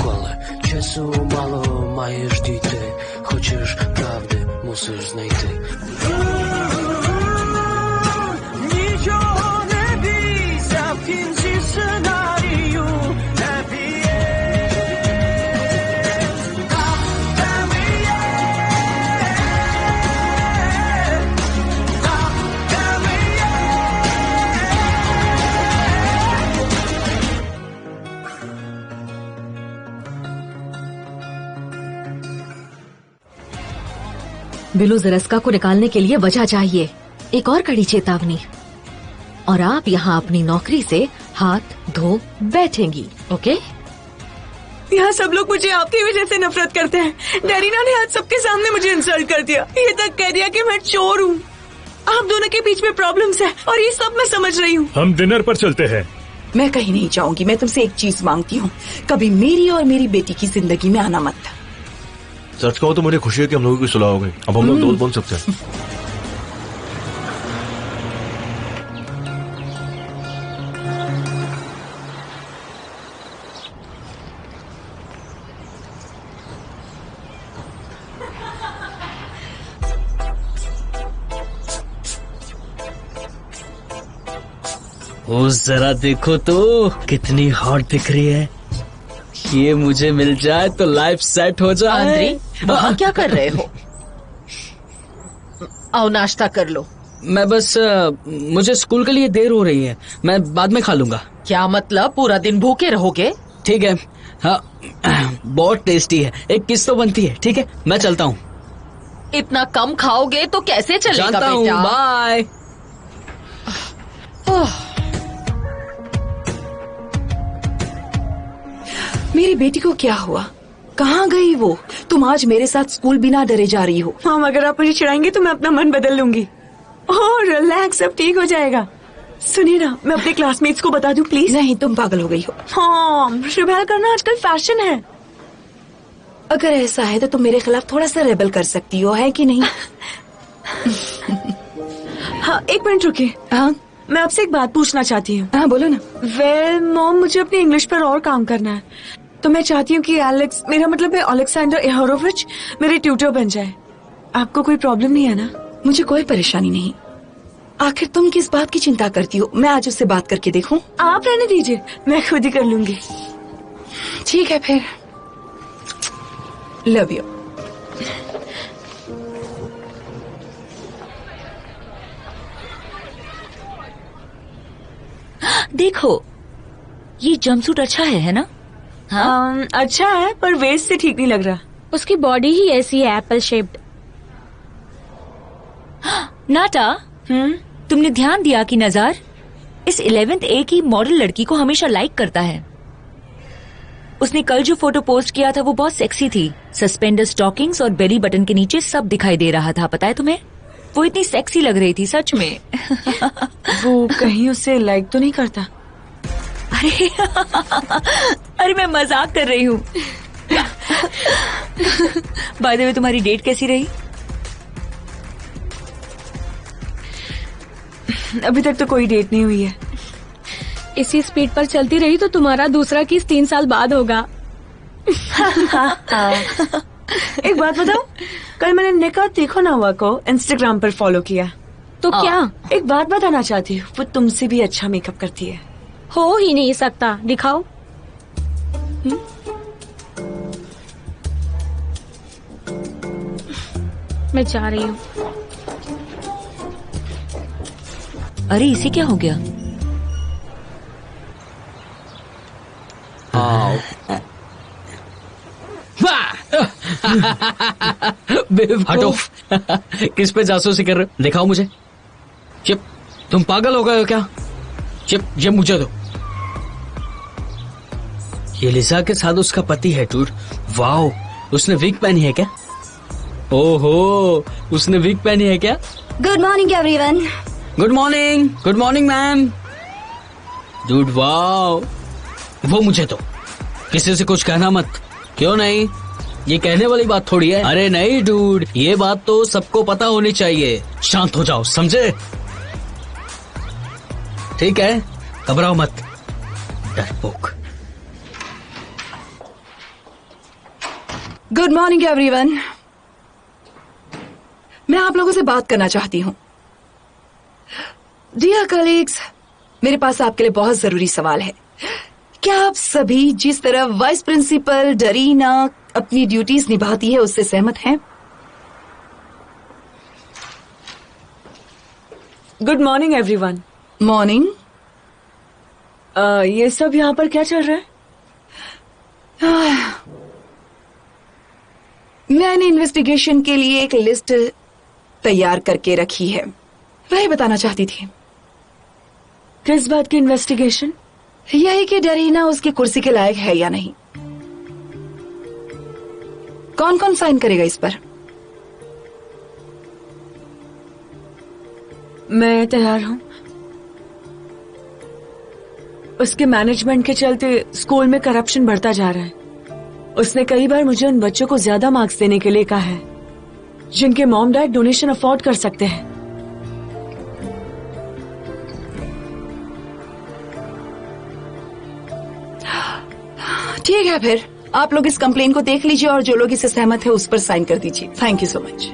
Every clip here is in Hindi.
ніколи. Часу мало, маєш дійти. Хочеш правди, мусиш знайти. Нічого не бійся, в кінці сценарію не б'є. Там, де ми є. Там, де ми є. बिलू ज़रस्का को निकालने के लिए वजह चाहिए, एक और कड़ी चेतावनी। और आप यहाँ अपनी नौकरी से हाथ धो बैठेंगी, ओके? यहाँ सब लोग मुझे आपकी वजह से नफरत करते हैं। डैरीना ने आज सबके सामने मुझे इंसल्ट कर दिया, ये तक कह दिया कि मैं चोर हूँ। आप दोनों के बीच में प्रॉब्लम्स है और ये सब मैं समझ रही हूँ। हम डिनर पर चलते हैं। मैं कहीं नहीं जाऊंगी। मैं तुमसे एक चीज मांगती हूँ, कभी मेरी और मेरी बेटी की जिंदगी में आना मत। सच कहो तो मुझे खुशी है कि हम लोगों की सुलह हो गई। अब हम लोग दोस्त बन सकते हैं। ओ जरा देखो तो कितनी हॉट दिख रही है। ये मुझे मिल जाए तो लाइफ सेट हो जाए। आंद्री, वहाँ क्या कर रहे हो? आओ नाश्ता कर लो। मैं बस मुझे स्कूल के लिए देर हो रही है, मैं बाद में खा लूंगा। क्या मतलब, पूरा दिन भूखे रहोगे? ठीक है। हाँ, बहुत टेस्टी है। एक किस तो बनती है। ठीक है, मैं चलता हूँ। इतना कम खाओगे तो कैसे चलेगा जानता हूँ, बेटा? बाय। मेरी बेटी को क्या हुआ? कहाँ गई वो? तुम आज मेरे साथ स्कूल बिना डरे जा रही हो। हाँ, अगर आप मुझे चिढ़ाएंगे तो मैं अपना मन बदल लूंगी। ओह रिलैक्स, सब ठीक हो जाएगा। सुनिए ना, मैं अपने क्लासमेट्स को बता दूं प्लीज? नहीं, तुम पागल हो गई हो। हाँ, रिबेल करना आजकल फैशन है। अगर ऐसा है तो तुम मेरे खिलाफ थोड़ा सा रेबल कर सकती हो, है कि नहीं? हाँ, एक मिनट रुकिए। हाँ, मैं आपसे एक बात पूछना चाहती हूँ। हाँ, बोलो ना। वेल मॉम, मुझे अपनी इंग्लिश पर और काम करना है, तो मैं चाहती हूँ कि एलेक्स, मेरा मतलब है अलेक्जेंडर एहोरोविच, मेरे ट्यूटर बन जाए। आपको कोई प्रॉब्लम नहीं है ना? मुझे कोई परेशानी नहीं। आखिर तुम किस बात की चिंता करती हो? मैं आज उससे बात करके देखूं? आप रहने दीजिए, मैं खुद ही कर लूंगी। ठीक है फिर। Love you. देखो, ये जंपसूट अच्छा है ना? हाँ, अच्छा है, पर वेस्ट से ठीक नहीं लग रहा। उसकी बॉडी ही ऐसी है, एप्पल शेप्ड। नाटा, तुमने ध्यान दिया कि नजार इस 11th A की मॉडल लड़की को हमेशा लाइक करता है। उसने कल जो फोटो पोस्ट किया था वो बहुत सेक्सी थी। सस्पेंडर, स्टॉकिंग्स और बेली बटन के नीचे सब दिखाई दे रहा था। पता है तुम्हें, वो इतनी सेक्सी लग रही थी सच में। वो कहीं उसे लाइक तो नहीं करता? अरे अरे मैं मजाक कर रही हूँ। बाय द वे, तुम्हारी डेट कैसी रही? अभी तक तो कोई डेट नहीं हुई है। इसी स्पीड पर चलती रही तो तुम्हारा दूसरा किस 3 साल बाद होगा। एक बात बताओ, कल मैंने निका तिखोनावा को इंस्टाग्राम पर फॉलो किया। तो क्या? एक बात बताना चाहती हूँ, वो तुमसे भी अच्छा मेकअप करती है। हो ही नहीं सकता, दिखाओ। मैं जा रही हूँ। अरे इसे क्या हो गया? हटो। किस पे जासूसी कर रहे हो? दिखाओ मुझे। चिप, तुम पागल हो गए हो क्या? चिप, ये मुझे दो। ये लिसा के साथ उसका पति है डूड। वाओ, उसने विग पहनी है क्या? ओहो, उसने विग पहनी है क्या? Good morning everyone. Good morning. Good morning ma'am. Dude wow, वो मुझे दो। किसी से कुछ कहना मत। क्यों नहीं? ये कहने वाली बात थोड़ी है। अरे नहीं डूड, ये बात तो सबको पता होनी चाहिए। शांत हो जाओ, समझे? ठीक है, घबराओ मत, डरपोक। Good morning everyone. मैं आप लोगों से बात करना चाहती हूँ। डियर कलीग्स, मेरे पास आपके लिए बहुत जरूरी सवाल है। क्या आप सभी जिस तरह वाइस प्रिंसिपल डरीना अपनी ड्यूटीज निभाती है उससे सहमत हैं? Good morning everyone. मॉर्निंग। ये सब यहाँ पर क्या चल रहा है? मैंने इन्वेस्टिगेशन के लिए एक लिस्ट तैयार करके रखी है, वही बताना चाहती थी। किस बात की इन्वेस्टिगेशन? यही कि डरीना उसकी कुर्सी के लायक है या नहीं। कौन कौन साइन करेगा इस पर? मैं तैयार हूँ। उसके मैनेजमेंट के चलते स्कूल में करप्शन बढ़ता जा रहा है। उसने कई बार मुझे उन बच्चों को ज्यादा मार्क्स देने के लिए कहा है जिनके मॉम डैड डोनेशन अफोर्ड कर सकते हैं। ठीक है, फिर आप लोग इस कंप्लेन को देख लीजिए और जो लोग इससे सहमत है उस पर साइन कर दीजिए। Thank you so much.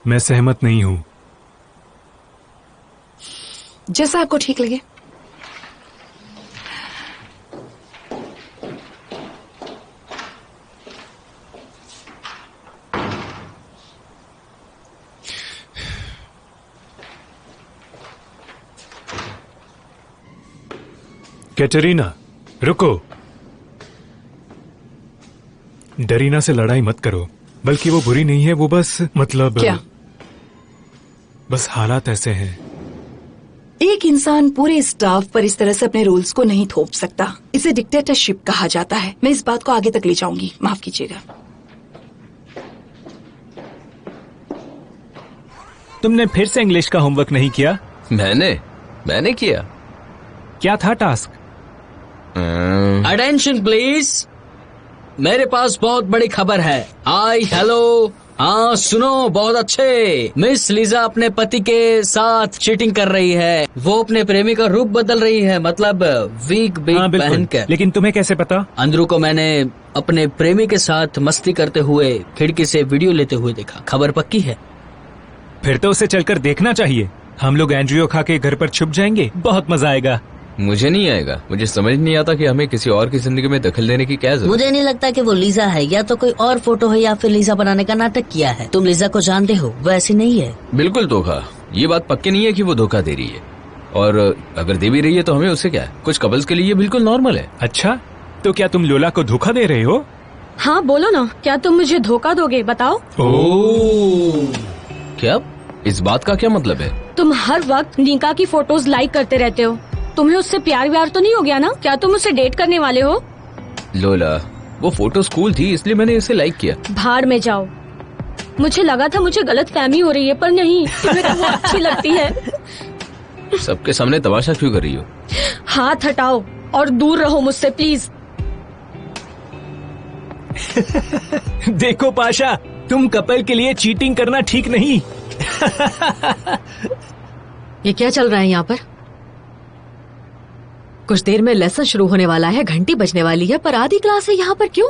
मैं सहमत नहीं हूं। जैसा आपको ठीक लगे। कैटरीना, रुको। डरीना से लड़ाई मत करो, बल्कि वो बुरी नहीं है, वो बस मतलब क्या? बस हालात ऐसे हैं। एक इंसान पूरे स्टाफ पर इस तरह से अपने रूल्स को नहीं थोप सकता। इसे डिक्टेटरशिप कहा जाता है। मैं इस बात को आगे तक ले जाऊंगी, माफ कीजिएगा। तुमने फिर से इंग्लिश का होमवर्क नहीं किया? मैंने किया। क्या था टास्क? अटेंशन प्लीज, मेरे पास बहुत बड़ी खबर है। हाय हेलो, हाँ सुनो, बहुत अच्छे। मिस लीजा अपने पति के साथ चीटिंग कर रही है। वो अपने प्रेमी का रूप बदल रही है, मतलब वीक बीक पहन कर। लेकिन तुम्हें कैसे पता? अंदरू को मैंने अपने प्रेमी के साथ मस्ती करते हुए खिड़की से वीडियो लेते हुए देखा। खबर पक्की है। फिर तो उसे चलकर देखना चाहिए। हम लोग एंड्रियो खा के घर पर छुप जाएंगे, बहुत मजा आएगा। मुझे नहीं आएगा। मुझे समझ नहीं आता कि हमें किसी और की जिंदगी में दखल देने की क्या जरूरत। मुझे नहीं लगता कि वो लीजा है, या तो कोई और फोटो है या फिर लीजा बनाने का नाटक किया है। तुम लीजा को जानते हो, वो ऐसी नहीं है। बिल्कुल धोखा। ये बात पक्की नहीं है कि वो धोखा दे रही है, और अगर दे भी रही है तो हमें उससे क्या है। कुछ कपल्स के लिए ये बिल्कुल नॉर्मल है। अच्छा, तो क्या तुम लोला को धोखा दे रहे हो? हाँ बोलो ना, क्या तुम मुझे धोखा दोगे? बताओ। क्या? इस बात का क्या मतलब है? तुम हर वक्त नीका की फोटोज लाइक करते रहते हो। तुम्हें उससे प्यार व्यार तो नहीं हो गया ना? क्या तुम उससे डेट करने वाले हो? लोला, वो फोटो स्कूल थी इसलिए मैंने इसे लाइक किया। भाड़ में जाओ। मुझे लगा था मुझे गलत फहमी हो रही है, पर नहीं, तुम्हें तो वो अच्छी लगती है। सबके सामने तमाशा क्यों कर रही हो? हाथ हटाओ और दूर रहो मुझसे प्लीज। देखो पाशा, तुम कपल के लिए चीटिंग करना ठीक नहीं। ये क्या चल रहा है यहाँ पर? कुछ देर में लेसन शुरू होने वाला है, घंटी बजने वाली है, पर आधी क्लास है यहाँ पर क्यों?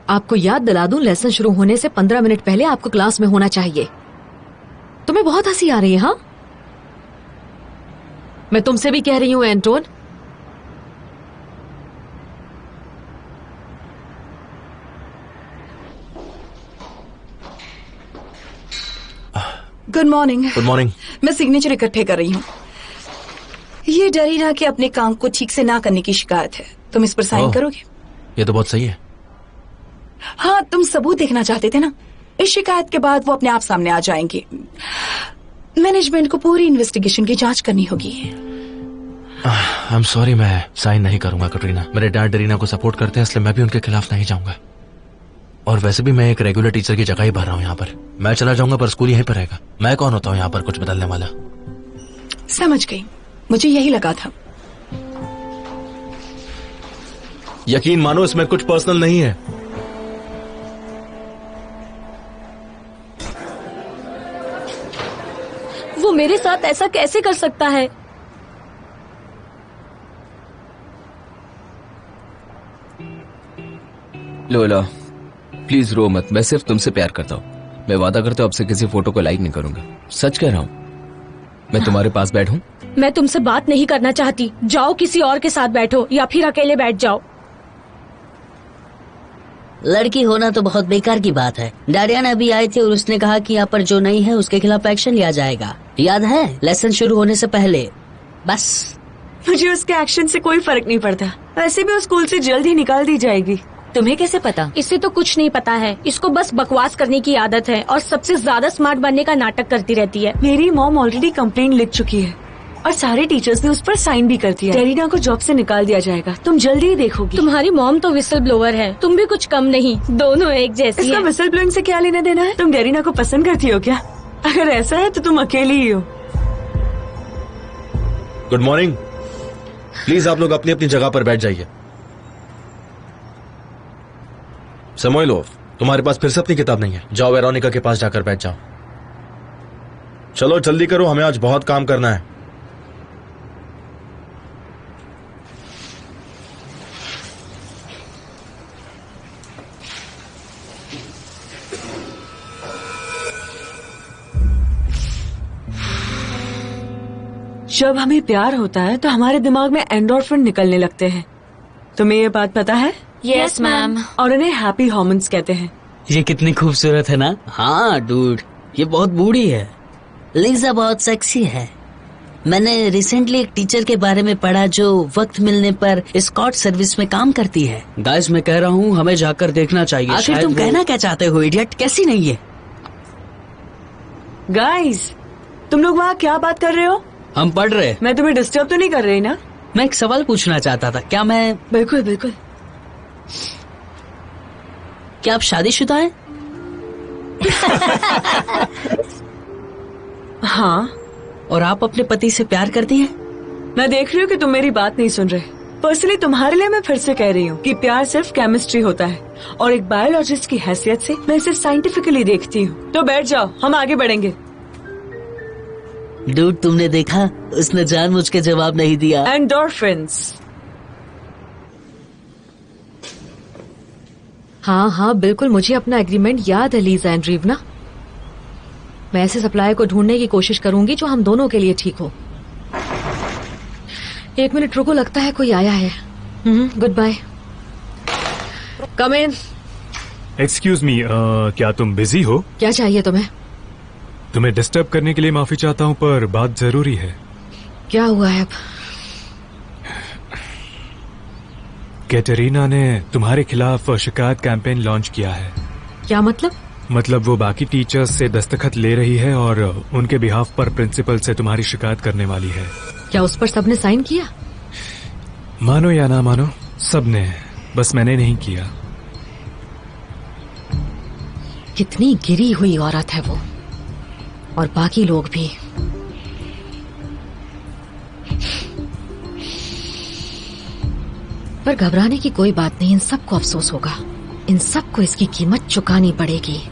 आपको याद दिला दूं, लेसन शुरू होने से 15 मिनट पहले आपको क्लास में होना चाहिए। तुम्हें बहुत हंसी आ रही है? हाँ, मैं तुमसे भी कह रही हूँ Anton. Good morning. Good morning. मैं सिग्नेचर इकट्ठे कर रही हूँ। ये डरीना के अपने काम को ठीक से ना करने की शिकायत है। तुम इस पर साइन करोगे? ये तो बहुत सही है। हाँ, तुम सबूत देखना चाहते थे ना। इस शिकायत के बाद वो अपने आप सामने आ जाएंगे। मैनेजमेंट को पूरी इन्वेस्टिगेशन की जांच करनी होगी। आई एम सॉरी, मैं साइन नहीं करूंगा कैटरीना। मेरे डैड डरीना को सपोर्ट करते हैं, इसलिए मैं भी उनके खिलाफ नहीं जाऊंगा। और वैसे भी मैं एक रेगुलर टीचर की जगह ही भर रहा हूँ यहाँ पर। मैं चला जाऊंगा पर स्कूल यहीं पर रहेगा। मैं कौन होता हूँ यहाँ पर कुछ बदलने वाला? समझ गई, मुझे यही लगा था। यकीन मानो इसमें कुछ पर्सनल नहीं है। वो मेरे साथ ऐसा कैसे कर सकता है? लोला प्लीज रो मत, मैं सिर्फ तुमसे प्यार करता हूँ। मैं वादा करता हूँ अब से किसी फोटो को लाइक नहीं करूंगा। सच कह रहा हूँ। मैं तुम्हारे पास बैठूं? मैं तुमसे बात नहीं करना चाहती। जाओ किसी और के साथ बैठो या फिर अकेले बैठ जाओ। लड़की होना तो बहुत बेकार की बात है। डारियाना अभी आई थी और उसने कहा कि यहाँ पर जो नहीं है उसके खिलाफ एक्शन लिया जाएगा। याद है? लेसन शुरू होने से पहले। बस मुझे उसके एक्शन से कोई फर्क नहीं पड़ता। वैसे भी वो स्कूल से जल्द ही निकाल दी जाएगी। तुम्हें कैसे पता? इससे तो कुछ नहीं पता है। इसको बस बकवास करने की आदत है और सबसे ज्यादा स्मार्ट बनने का नाटक करती रहती है। मेरी मॉम ऑलरेडी कंप्लेंट लिख चुकी है और सारे टीचर्स ने उस पर साइन भी कर दिया। डेरिना को जॉब से निकाल दिया जाएगा। तुम जल्दी ही देखोगी। तुम्हारी मॉम तो विसल ब्लोअर है, तुम भी कुछ कम नहीं। दोनों एक जैसी इसका है। विसल ब्लोइंग से क्या लेना देना है? तुम डेरिना को पसंद करती हो क्या? अगर ऐसा है तो तुम अकेली ही हो। Good morning. प्लीज आप लोग अपनी अपनी जगह पर बैठ जाइए। समोइलोव, तुम्हारे पास फिर से अपनी किताब नहीं है। जाओ वेरोनिका के पास जाकर बैठ जाओ। चलो जल्दी करो, हमें आज बहुत काम करना है। जब हमें प्यार होता है तो हमारे दिमाग में एंडोर्फिन निकलने लगते हैं। तुम्हें ये बात पता है? Yes ma'am. और उन्हें हैप्पी हार्मोन्स कहते हैं। ये कितनी खूबसूरत है ना? हाँ डूड, ये बहुत बूढ़ी है। लीजा बहुत सेक्सी है। मैंने रिसेंटली एक टीचर के बारे में पढ़ा जो वक्त मिलने पर स्कॉट सर्विस में काम करती है। गाइस मैं कह रहा हूँ हमें जाकर देखना चाहिए। आखिर शायद तुम वो- कहना क्या चाहते हो? इडियट कैसी नहीं है? गाइस, तुम लोग वहाँ क्या बात कर रहे हो? हम पढ़ रहे। मैं तुम्हें डिस्टर्ब तो नहीं कर रही ना? मैं एक सवाल पूछना चाहता था। क्या मैं बिल्कुल बिल्कुल। क्या आप शादीशुदा हैं? हाँ। और आप अपने पति से प्यार करती हैं? मैं देख रही हूँ कि तुम मेरी बात नहीं सुन रहे। पर्सनली तुम्हारे लिए मैं फिर से कह रही हूँ कि प्यार सिर्फ केमिस्ट्री होता है और एक बायोलॉजिस्ट की हैसियत से मैं इसे साइंटिफिकली देखती हूँ। तो बैठ जाओ, हम आगे बढ़ेंगे। डूड तुमने देखा, उसने जानबूझ के जवाब नहीं दिया। एंडोर्फिन्स। हाँ हाँ बिल्कुल, मुझे अपना एग्रीमेंट याद है लीजा एंड्रीवना। मैं ऐसे सप्लायर को ढूंढने की कोशिश करूंगी जो हम दोनों के लिए ठीक हो। एक मिनट रुको, लगता है कोई आया है। Good bye. Come in. Excuse me, क्या तुम बिजी हो? क्या चाहिए तुम्हें? तुम्हें डिस्टर्ब करने के लिए माफी चाहता हूँ पर बात जरूरी है। क्या हुआ है अब? कैटरीना ने तुम्हारे खिलाफ शिकायत कैंपेन लॉन्च किया है। क्या मतलब? मतलब वो बाकी टीचर्स से दस्तखत ले रही है और उनके बिहाफ पर प्रिंसिपल से तुम्हारी शिकायत करने वाली है। क्या उस पर सबने साइन किया? मानो या ना मानो, सबने, बस मैंने नहीं किया। कितनी गिरी हुई औरत है वो, और बाकी लोग भी। पर घबराने की कोई बात नहीं, इन सबको अफसोस होगा। इन सबको इसकी कीमत चुकानी पड़ेगी।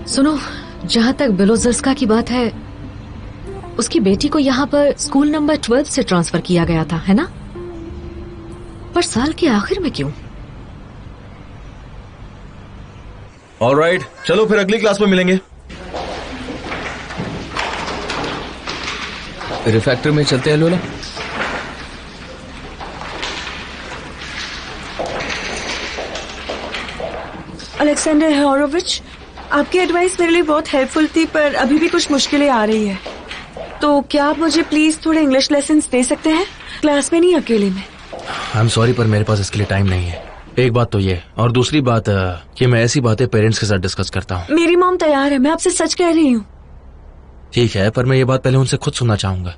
सुनो, जहां तक बिलोजर्स्का की बात है, उसकी बेटी को यहाँ पर स्कूल नंबर 12 से ट्रांसफर किया गया था, है ना? पर साल के आखिर में क्यों? ऑलराइट, चलो फिर अगली क्लास में मिलेंगे। रिफैक्टर में चलते हैं लोला। अलेक्जेंडर हेरोविच, आपकी एडवाइस मेरे लिए बहुत हेल्पफुल थी, पर अभी भी कुछ मुश्किलें आ रही है। तो क्या आप मुझे प्लीज थोड़े इंग्लिश लेसन्स दे सकते हैं? क्लास में नहीं, अकेले में। आई एम सॉरी पर मेरे पास इसके लिए टाइम नहीं है। एक बात तो ये, और दूसरी बात कि मैं ऐसी बातें पेरेंट्स के साथ डिस्कस करता हूँ। मेरी मॉम तैयार है, मैं आपसे सच कह रही हूँ। ठीक है, पर मैं ये बात पहले उनसे खुद सुनना चाहूंगा।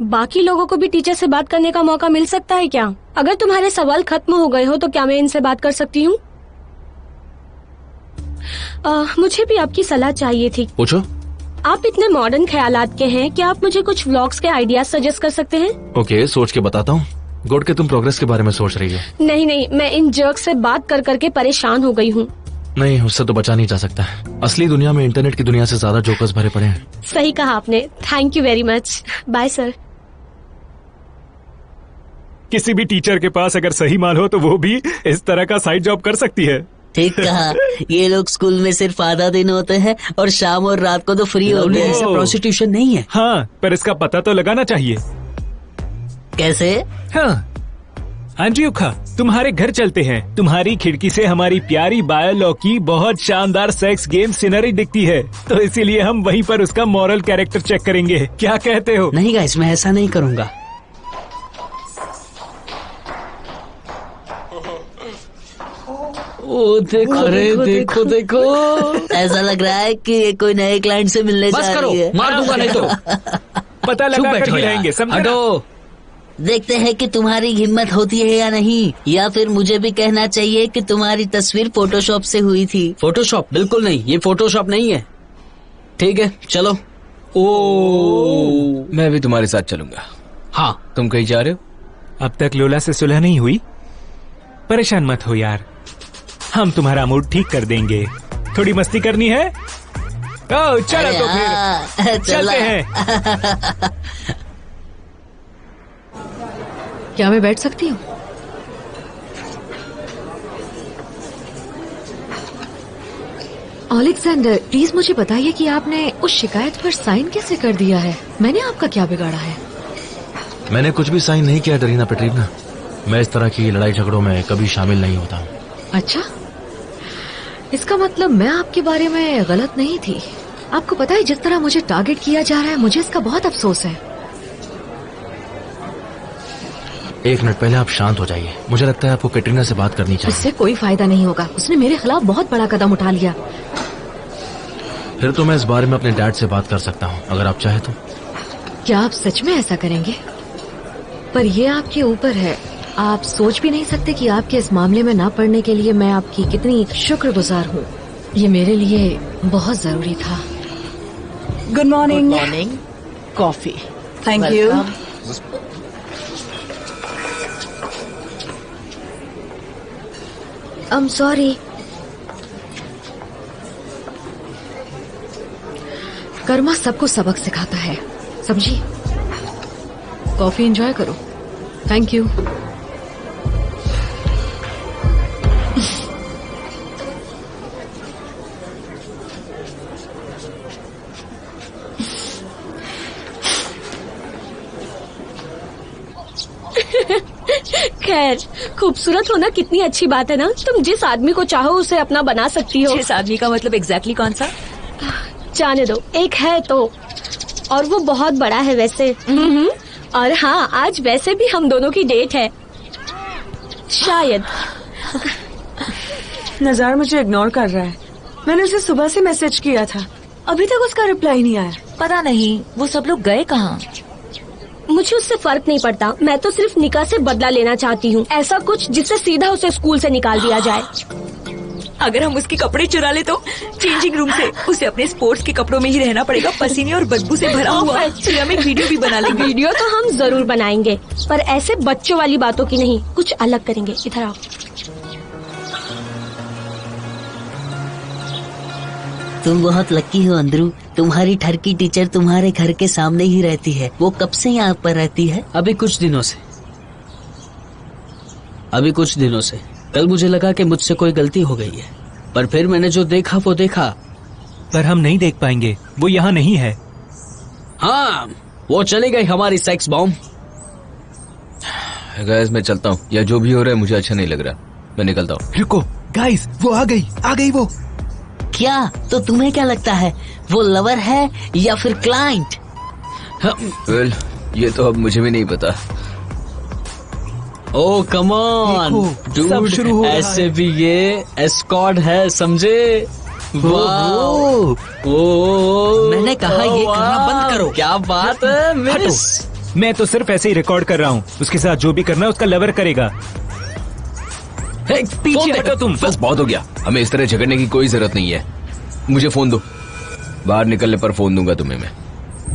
बाकी लोगों को भी टीचर से बात करने का मौका मिल सकता है क्या? अगर तुम्हारे सवाल खत्म हो गए हो तो क्या मैं इनसे बात कर सकती हूँ? मुझे भी आपकी सलाह चाहिए थी। पूछो। आप इतने मॉडर्न ख्यालात के हैं, क्या आप मुझे कुछ व्लॉग्स के आइडियाज सजेस्ट कर सकते हैं? ओके, सोच के बताता हूँ। गुड के तुम प्रोग्रेस के बारे में सोच रही हो। नहीं, मैं इन जर्क्स से बात कर करके परेशान हो गई हूँ। नहीं, उससे तो बचा नहीं जा सकता। असली दुनिया में इंटरनेट की दुनिया से ज्यादा जोकर्स भरे पड़े हैं। सही कहा आपने। Thank you very much. Bye sir. किसी भी टीचर के पास अगर सही माल हो तो वो भी इस तरह का साइड जॉब कर सकती है। ठीक कहा। ये लोग स्कूल में सिर्फ आधा दिन होते हैं और शाम और रात को तो फ्री होते हैं। ऐसे प्रोस्टिट्यूशन नहीं है। हाँ, पर इसका पता तो लगाना चाहिए। कैसे? हाँ आंटी उखा, तुम्हारे घर चलते हैं। तुम्हारी खिड़की से हमारी प्यारी बायोलॉ की बहुत शानदार सेक्स गेम सीनरी दिखती है, तो इसीलिए हम वहीं पर उसका मॉरल कैरेक्टर चेक करेंगे। क्या कहते हो? नहीं गाइस, मैं ऐसा नहीं करूँगा। ओ देखो, अरे देखो। ऐसा लग रहा है कि ये कोई नए क्लाइंट से मिलने जा रही है। मार दूंगा नहीं तो। पता लगा कर ही रहेंगे, समझे? हटो। देखते हैं कि तुम्हारी हिम्मत होती है या नहीं, या फिर मुझे भी कहना चाहिए कि तुम्हारी तस्वीर फोटोशॉप से हुई थी। फोटोशॉप? बिल्कुल नहीं, ये फोटोशॉप नहीं है। ठीक है चलो। ओ मैं भी तुम्हारे साथ चलूंगा। हाँ। तुम कहीं जा रहे हो? अब तक लोला से सुलह नहीं हुई? परेशान मत हो यार, हम तुम्हारा मूड ठीक कर देंगे। थोड़ी मस्ती करनी है? ओ चलो तो फिर चलते हैं। क्या मैं बैठ सकती हूँ? अलेक्जेंडर, प्लीज मुझे बताइए कि आपने उस शिकायत पर साइन कैसे कर दिया है? मैंने आपका क्या बिगाड़ा है? मैंने कुछ भी साइन नहीं किया डरीना पेट्रीवना। मैं इस तरह की लड़ाई झगड़ों में कभी शामिल नहीं होता हूँ। अच्छा, इसका मतलब मैं आपके बारे में गलत नहीं थी। आपको पता है जिस तरह मुझे टारगेट किया जा रहा है, मुझे इसका बहुत अफसोस है। एक मिनट पहले आप शांत हो जाइए। मुझे लगता है आपको कैटरीना से बात करनी चाहिए। इससे कोई फायदा नहीं होगा। उसने मेरे खिलाफ बहुत बड़ा कदम उठा लिया। फिर तो मैं इस बारे में अपने डैड से बात कर सकता हूँ, अगर आप चाहे तो। क्या आप सच में ऐसा करेंगे? पर यह आपके ऊपर है। आप सोच भी नहीं सकते कि आपके इस मामले में ना पड़ने के लिए मैं आपकी कितनी शुक्रगुजार हूँ। ये मेरे लिए बहुत जरूरी था। Good morning. Good morning. Coffee. Thank you. I'm sorry। Karma सबको सबक सिखाता है, समझी? कॉफी एंजॉय करो। Thank you. खैर, खूबसूरत होना कितनी अच्छी बात है ना। तुम जिस आदमी को चाहो उसे अपना बना सकती हो। जिस आदमी का मतलब एग्जैक्टली कौन सा? जाने दो, एक है तो, और वो बहुत बड़ा है वैसे। और हाँ, आज वैसे भी हम दोनों की डेट है शायद। नज़ार मुझे इग्नोर कर रहा है। मैंने उसे सुबह से मैसेज किया था, अभी तक उसका रिप्लाई नहीं आया। पता नहीं वो सब लोग गए कहाँ। मुझे उससे फर्क नहीं पड़ता। मैं तो सिर्फ निका से बदला लेना चाहती हूँ, ऐसा कुछ जिससे सीधा उसे स्कूल से निकाल दिया जाए। अगर हम उसके कपड़े चुरा ले तो चेंजिंग रूम से उसे अपने स्पोर्ट्स के कपड़ों में ही रहना पड़ेगा, पसीने और बदबू से भरा हुआ। फिर हम एक वीडियो भी बना लेंगे। वीडियो तो हम जरूर बनाएंगे, पर ऐसे बच्चों वाली बातों की नहीं, कुछ अलग करेंगे। इधर आओ। तुम बहुत लकी हो अंद्रू। तुम्हारी ठरकी टीचर तुम्हारे घर के सामने ही रहती है। वो कब से यहाँ पर रहती है? अभी कुछ दिनों से। कल मुझे लगा कि मुझसे कोई गलती हो गई है, पर फिर मैंने जो देखा वो देखा। पर हम नहीं देख पाएंगे, वो यहाँ नहीं है। हाँ, वो चली गई हमारी सेक्स बॉम्ब। गाइस मैं चलता हूँ, या जो भी हो रहा है मुझे अच्छा नहीं लग रहा। मैं निकलता हूँ। रुको गाइस, वो आ गई वो। क्या? तो तुम्हें क्या लगता है, वो लवर है या फिर क्लाइंट? वेल, ये तो अब मुझे भी नहीं पता। ओ कम ऑन सब शुरू हो रहा ऐसे है। भी ये एस्कॉर्ट है, समझे? वाह! मैंने कहा ये करना बंद करो। क्या बात है मिस। मैं तो सिर्फ ऐसे ही रिकॉर्ड कर रहा हूँ। उसके साथ जो भी करना है उसका लवर करेगा। पीछे हटो तुम। बस बहुत हो गया, हमें इस तरह झगड़ने की कोई जरूरत नहीं है। मुझे फोन दो, बाहर निकलने पर फोन दूंगा तुम्हें मैं।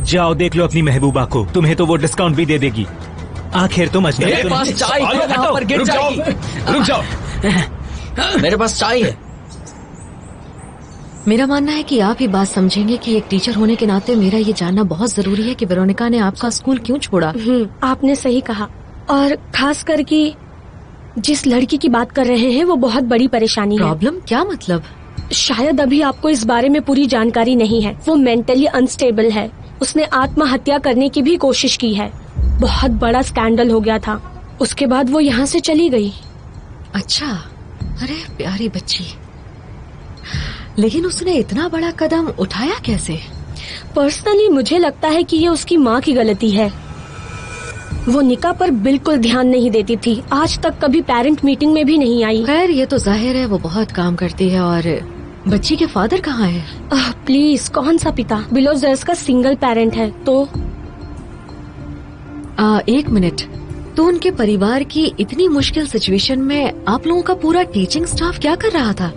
जाओ देख लो अपनी महबूबा को, तुम्हें तो वो डिस्काउंट भी दे देगी। आखिर तुम अजनबी मेरे पास चाय है, यहाँ पर गिर जाएगी। रुक जाओ। मेरे पास चाय है। मेरा मानना है कि आप ही बात समझेंगे कि एक टीचर होने के नाते मेरा ये जानना बहुत जरूरी है कि वेरोनिका ने आपका स्कूल क्यों छोड़ा। आपने सही कहा, और खास कर कि जिस लड़की की बात कर रहे हैं वो बहुत बड़ी परेशानी है। प्रॉब्लम क्या मतलब? शायद अभी आपको इस बारे में पूरी जानकारी नहीं है। वो मेंटली अनस्टेबल है। उसने आत्महत्या करने की भी कोशिश की है। बहुत बड़ा स्कैंडल हो गया था। उसके बाद वो यहाँ से चली गई। अच्छा, अरे प्यारी बच्ची, लेकिन उसने इतना बड़ा कदम उठाया कैसे? पर्सनली मुझे लगता है कि ये उसकी माँ की गलती है। वो निका पर बिल्कुल ध्यान नहीं देती थी। आज तक कभी पेरेंट मीटिंग में भी नहीं आई। खैर, ये तो जाहिर है वो बहुत काम करती है। और बच्ची के फादर कहाँ है? प्लीज, कौन सा पिता? बिलो जर्स का सिंगल पेरेंट है। तो एक मिनट, तो उनके परिवार की इतनी मुश्किल सिचुएशन में आप लोगों का पूरा टीचिंग स्टाफ क्या कर रहा था?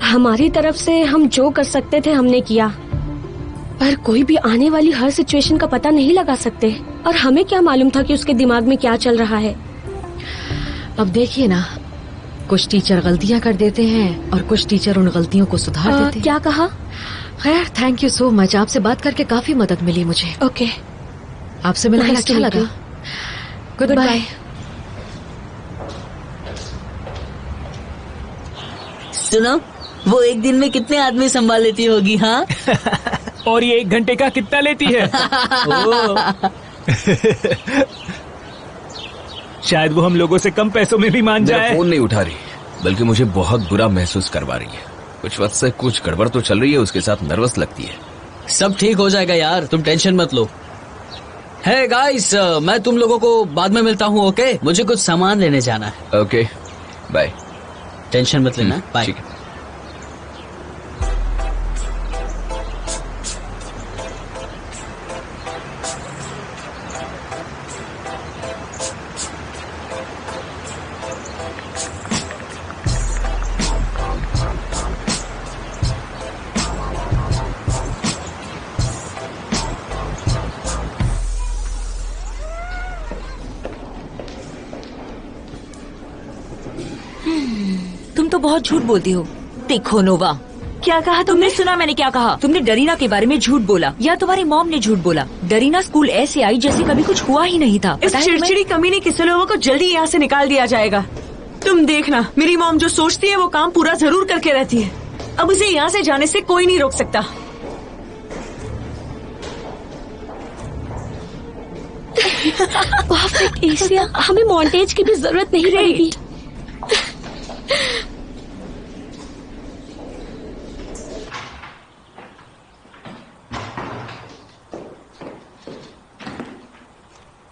हमारी तरफ से हम जो कर सकते थे हमने किया, पर कोई भी आने वाली हर सिचुएशन का पता नहीं लगा सकते। और हमें क्या मालूम था कि उसके दिमाग में क्या चल रहा है। अब देखिए ना, कुछ टीचर गलतियां कर देते हैं और कुछ टीचर उन गलतियों को सुधार देते हैं। क्या कहा? खैर, थैंक यू सो मच। आपसे बात करके काफी मदद मिली मुझे। ओके, आपसे मिलकर अच्छा लगा। Good bye. सुनो, वो एक दिन में कितने आदमी संभाल लेती होगी? हाँ। और ये 1 घंटे का कितना लेती है? शायद वो हम लोगों से कम पैसों में भी मान जाए। फोन नहीं उठा रही, बल्कि मुझे बहुत बुरा महसूस करवा रही है। कुछ वक्त से कुछ गड़बड़ तो चल रही है, उसके साथ नर्वस लगती है। सब ठीक हो जाएगा यार, तुम टेंशन मत लो। हे गाइस, मैं तुम लोगों को बाद में मिलता हूँ। ओके, मुझे कुछ सामान लेने जाना है। Okay, bye. टेंशन मत लेना। बाय। ठीक है। तुम तो बहुत झूठ बोलती हो। देखो नोवा, क्या कहा तुमने? सुना मैंने क्या कहा? तुमने डरीना के बारे में झूठ बोला, या तुम्हारी मॉम ने झूठ बोला। डरीना स्कूल ऐसे आई जैसे कभी कुछ हुआ ही नहीं था। इस चिड़चिड़ी कमीने किसी लोगों को जल्दी यहाँ से निकाल दिया जाएगा। तुम देखना, मेरी मॉम जो सोचती है वो काम पूरा जरूर करके रहती है। अब उसे यहाँ से जाने से कोई नहीं रोक सकता। परफेक्ट एशिया, हमें मॉन्टेज की भी जरूरत नहीं रहेगी।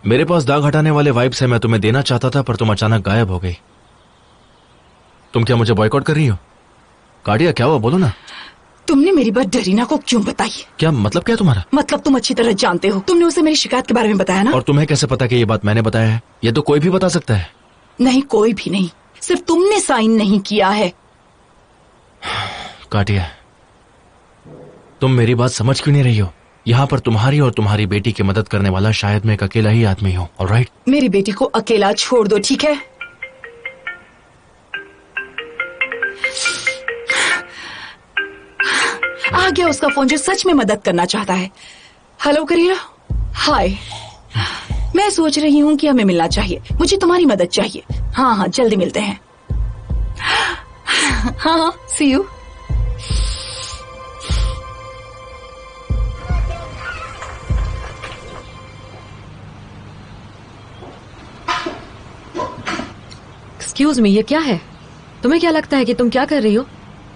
मेरे पास दाग हटाने वाले वाइब्स है, मैं तुम्हें देना चाहता था पर तुम अचानक गायब हो गई। तुम क्या मुझे बॉयकॉट कर रही हो? काडिया, क्या हुआ? बोलो ना। तुमने मेरी बात डरीना को क्यों बताई? क्या मतलब? क्या तुम्हारा मतलब? तुम अच्छी तरह जानते हो। तुमने उसे मेरी शिकायत के बारे में बताया ना? और तुम्हें कैसे पता कि ये बात मैंने बताया है? ये तो कोई भी बता सकता है। नहीं, कोई भी नहीं, सिर्फ तुमने साइन नहीं किया है। काटिया, तुम मेरी बात समझ क्यों नहीं रही हो? यहाँ पर तुम्हारी और तुम्हारी बेटी की मदद करने वाला शायद मैं एक अकेला ही आदमी हूँ। ऑलराइट? मेरी बेटी को अकेला छोड़ दो, ठीक है? आ गया उसका फोन जो सच में मदद करना चाहता है। हेलो करीना, हाय। मैं सोच रही हूँ कि हमें मिलना चाहिए। मुझे तुम्हारी मदद चाहिए। हाँ हाँ, जल्दी मिलते हैं। हाँ हाँ, सी यू। एक्सक्यूज मी, ये क्या है? तुम्हें क्या लगता है कि तुम क्या कर रही हो?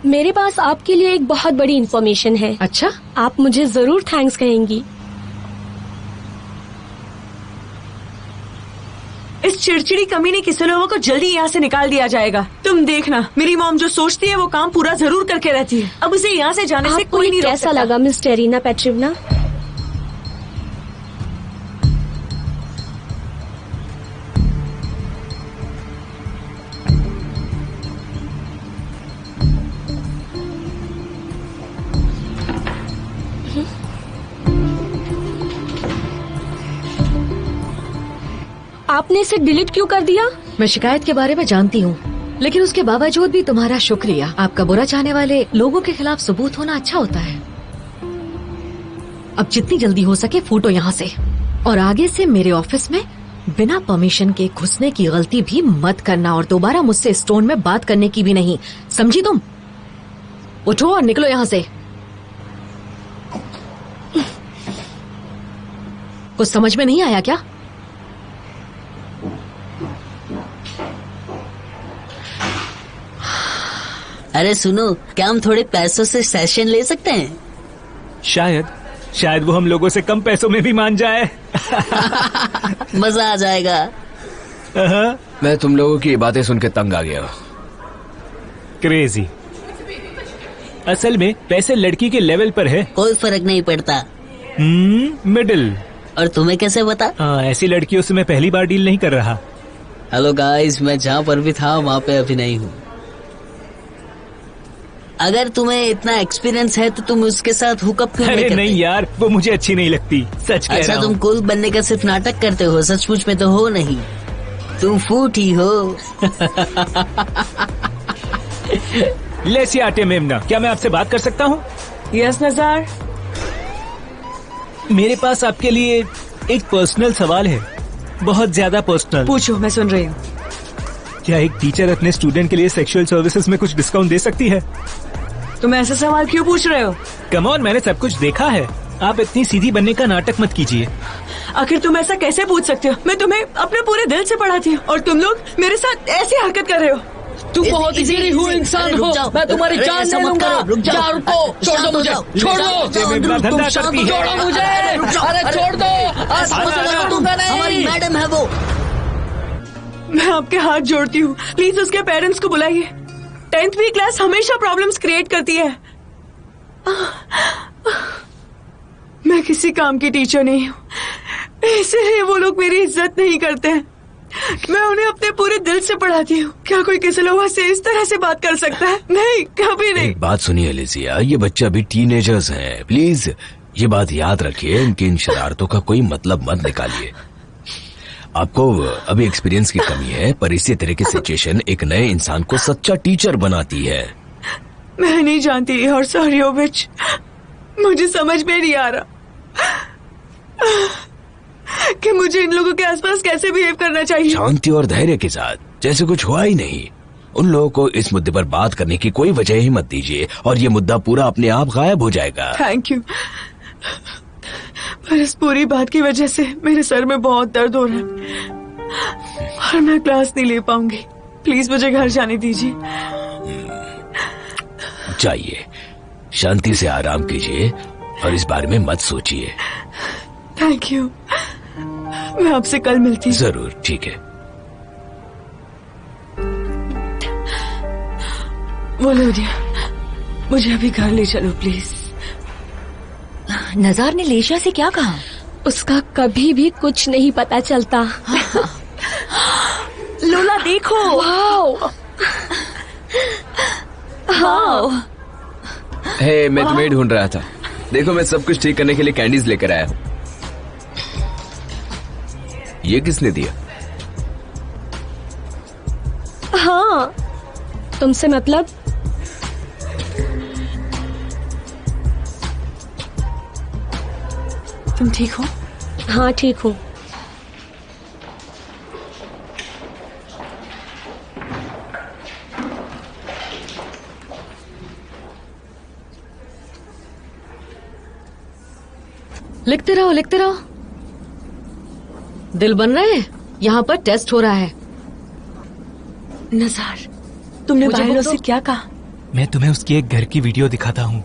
मेरे पास आपके लिए एक बहुत बड़ी इन्फॉर्मेशन है। अच्छा? आप मुझे जरूर थैंक्स कहेंगी। इस चिड़चिड़ी कमीने किसी लोगों को जल्दी यहाँ से निकाल दिया जाएगा। तुम देखना, मेरी मॉम जो सोचती है वो काम पूरा जरूर करके रहती है। अब उसे यहाँ से जाने से कोई नहीं रोक सकता। कैसा लगा मिस टेरिना पेट्रिवना? आपने इसे डिलीट क्यों कर दिया? मैं शिकायत के बारे में जानती हूँ, लेकिन उसके बावजूद भी तुम्हारा शुक्रिया। आपका बुरा चाहने वाले लोगों के खिलाफ सबूत होना अच्छा होता है। अब जितनी जल्दी हो सके फूटो यहाँ से, और आगे से मेरे ऑफिस में बिना परमिशन के घुसने की गलती भी मत करना, और दोबारा मुझसे स्टोन में बात करने की भी नहीं, समझी तुम? उठो और निकलो यहाँ से। कुछ समझ में नहीं आया क्या? अरे सुनो, क्या हम थोड़े पैसों से सेशन ले सकते हैं? शायद वो हम लोगों से कम पैसों में भी मान जाए। मजा आ जाएगा। मैं तुम लोगों की बातें सुन के तंग आ गया। क्रेजी। असल में पैसे लड़की के लेवल पर है। कोई फर्क नहीं पड़ता। मिडिल। और तुम्हें कैसे पता? ऐसी लड़कियों से मैं पहली बार डील नहीं कर रहा। हेलो गाइस, मैं जहाँ पर भी था वहाँ पे अभी नहीं हूँ। अगर तुम्हें इतना एक्सपीरियंस है तो तुम उसके साथ हुकअप क्यों नहीं करते? नहीं यार, वो मुझे अच्छी नहीं लगती, सच कह रहा अच्छा, हूँ। तुम कूल बनने का सिर्फ नाटक करते हो, सचमुच में तो हो नहीं। तुम फूट ही हो। लेसियाटे मेमना, क्या मैं आपसे बात कर सकता हूँ? यस नजार। मेरे पास आपके लिए एक पर्सनल सवाल है, बहुत ज्यादा पर्सनल। पूछो, मैं सुन रही हूँ। क्या एक टीचर अपने स्टूडेंट के लिए सेक्सुअल सर्विसेज में कुछ डिस्काउंट दे सकती है? तुम ऐसा सवाल क्यों पूछ रहे हो? कम ऑन, मैंने सब कुछ देखा है। आप इतनी सीधी बनने का नाटक मत कीजिए। आखिर तुम ऐसा कैसे पूछ सकते हो? मैं तुम्हें अपने पूरे दिल से पढ़ाती हूँ और तुम लोग मेरे साथ ऐसी हरकत कर रहे हो। तुम बहुत ही गिरी इंसान हो। मैं तुम्हारी जान ले लूंगा। क्या रुको, छोड़ दो मुझे, छोड़ दो। धंधा करती है। छोड़ो मुझे, अरे छोड़ दो। हमारी मैडम है वो। मैं आपके हाथ जोड़ती हूँ, प्लीज उसके पेरेंट्स को बुलाइए। 10वीं क्लास हमेशा प्रॉब्लम्स क्रिएट करती है। मैं किसी काम की टीचर नहीं हूँ, इसलिए वो लोग मेरी इज्जत नहीं करते हैं। मैं उन्हें अपने पूरे दिल से पढ़ाती हूँ। क्या कोई किसी लोगों से इस तरह से बात कर सकता है? नहीं, कभी नहीं। एक बात सुनिए एलिजिया, ये बच्चे अभी टीनेजर्स हैं। प्लीज ये बात याद रखिए, इनकी इन शरारतों का कोई मतलब मत निकालिए। आपको अभी एक्सपीरियंस की कमी है, पर इसी तरह की सिचुएशन एक नए इंसान को सच्चा टीचर बनाती है। मैं नहीं जानती और सॉरियोविच, मुझे समझ में नहीं आ रहा कि मुझे इन लोगों के आसपास कैसे बिहेव करना चाहिए। शांति और धैर्य के साथ, जैसे कुछ हुआ ही नहीं। उन लोगों को इस मुद्दे पर बात करने की कोई वजह ही मत दीजिए और ये मुद्दा पूरा अपने आप गायब हो जाएगा। थैंक यू, पर इस पूरी बात की वजह से मेरे सर में बहुत दर्द हो रहा है और मैं क्लास नहीं ले पाऊंगी। प्लीज मुझे घर जाने दीजिए। जाइए, शांति से आराम कीजिए और इस बारे में मत सोचिए। थैंक यू, मैं आपसे कल मिलती हूँ। जरूर, ठीक है। वोलोडिया, मुझे अभी घर ले चलो प्लीज। नजार ने लेशिया से क्या कहा? उसका कभी भी कुछ नहीं पता चलता। लोला देखो। वाओ। वाओ। हे, मैं तुम्हें ढूंढ रहा था। देखो, मैं सब कुछ ठीक करने के लिए कैंडीज लेकर आया। ये किसने दिया? हाँ, तुमसे मतलब? तुम ठीक हो? हाँ, ठीक हूँ। लिखते रहो, लिखते रहो। दिल बन रहे हैं? यहाँ पर टेस्ट हो रहा है। नजार, तुमने मुझे बायलो बोल दो। से क्या कहा? मैं तुम्हें उसकी एक घर की वीडियो दिखाता हूँ।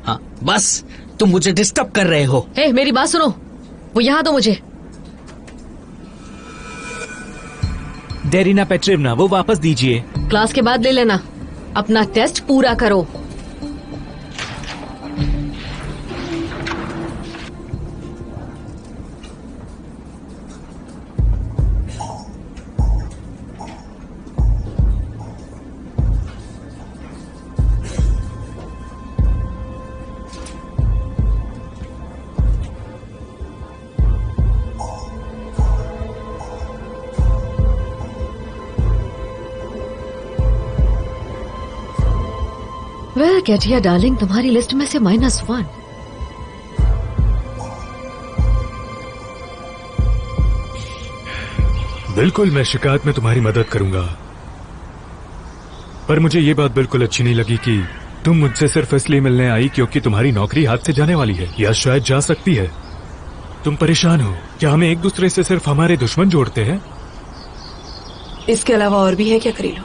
हाँ, बस तुम मुझे डिस्टर्ब कर रहे हो। हे, मेरी बात सुनो, वो यहाँ दो मुझे। डेरिना पेट्रेवना, वो वापस दीजिए। क्लास के बाद ले लेना। अपना टेस्ट पूरा करो। वेल कैटिया डार्लिंग, तुम्हारी लिस्ट में से -1। बिल्कुल, मैं शिकायत में तुम्हारी मदद करूंगा, पर मुझे ये बात बिल्कुल अच्छी नहीं लगी कि तुम मुझसे सिर्फ इसलिए मिलने आई क्योंकि तुम्हारी नौकरी हाथ से जाने वाली है, या शायद जा सकती है। तुम परेशान हो क्या? हमें एक दूसरे से सिर्फ हमारे दुश्मन जोड़ते हैं? इसके अलावा और भी है क्या करीलो?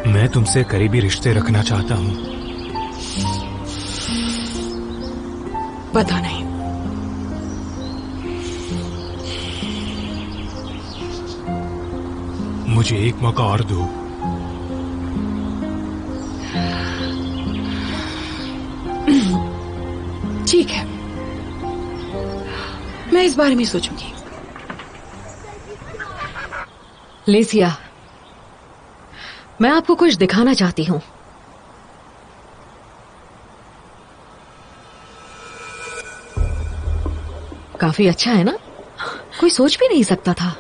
मैं तुमसे करीबी रिश्ते रखना चाहता हूँ। पता नहीं। मुझे एक मौका और दो। ठीक है, मैं इस बारे में सोचूंगी। लेसिया, मैं आपको कुछ दिखाना चाहती हूँ। काफी अच्छा है ना? कोई सोच भी नहीं सकता था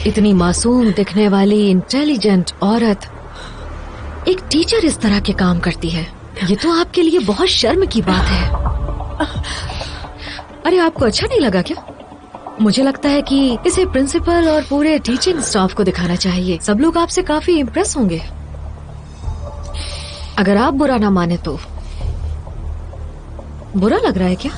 इतनी मासूम दिखने वाली इंटेलिजेंट औरत एक टीचर इस तरह के काम करती है। ये तो आपके लिए बहुत शर्म की बात है। अरे आपको अच्छा नहीं लगा क्या? मुझे लगता है कि इसे प्रिंसिपल और पूरे टीचिंग स्टाफ को दिखाना चाहिए। सब लोग आपसे काफी इम्प्रेस होंगे। अगर आप बुरा ना माने तो। बुरा लग रहा है क्या?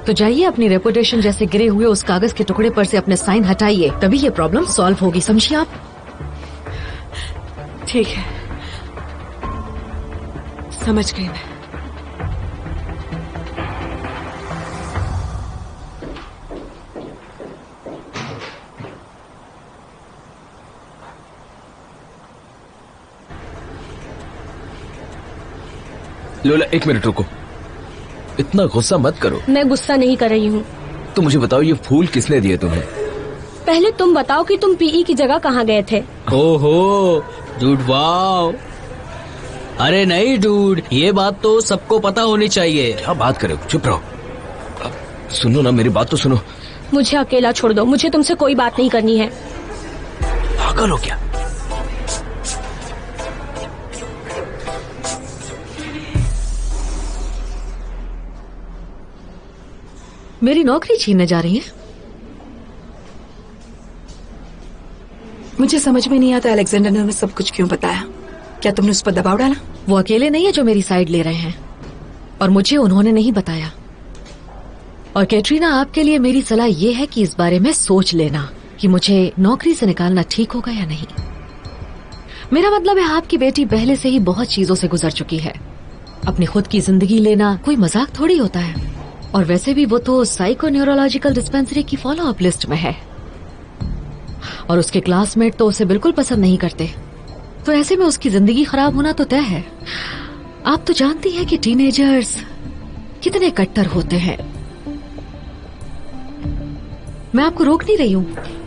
तो जाइए अपनी रेपुटेशन जैसे गिरे हुए उस कागज के टुकड़े पर से अपने साइन हटाइए, तभी ये प्रॉब्लम सॉल्व होगी, समझिए आप? ठीक है, समझ गई मैं। लोला, एक मिनट रुको। इतना गुस्सा मत करो। मैं गुस्सा नहीं कर रही हूँ। तो मुझे बताओ, ये फूल किसने दिए तुम्हें? पहले तुम बताओ कि तुम पीई की जगह कहाँ गए थे? ओहो डूड, वाओ। अरे नहीं डूड, ये बात तो सबको पता होनी चाहिए। क्या बात करे, चुप रहो। सुनो ना, मेरी बात तो सुनो। मुझे अकेला छोड़ दो, मुझे तुमसे कोई बात नहीं करनी है। पागल हो क्या? मेरी नौकरी छीनने जा रही हैं? मुझे समझ में नहीं आता अलेक्जेंडर ने सब कुछ क्यों बताया। क्या तुमने उस पर दबाव डाला? वो अकेले नहीं है जो मेरी साइड ले रहे हैं, और मुझे उन्होंने नहीं बताया। और कैटरीना, आपके लिए मेरी सलाह ये है कि इस बारे में सोच लेना कि मुझे नौकरी से निकालना ठीक होगा या नहीं। मेरा मतलब है, आपकी बेटी पहले से ही बहुत चीजों से गुजर चुकी है। अपनी खुद की जिंदगी लेना कोई मजाक थोड़ी होता है। और वैसे भी वो तो साइको न्यूरोलॉजिकल डिस्पेंसरी की फॉलो अप लिस्ट में है, और उसके क्लासमेट तो उसे बिल्कुल पसंद नहीं करते। तो ऐसे में उसकी जिंदगी खराब होना तो तय है। आप तो जानती हैं कि टीनेजर्स कितने कट्टर होते हैं। मैं आपको रोक नहीं रही हूं।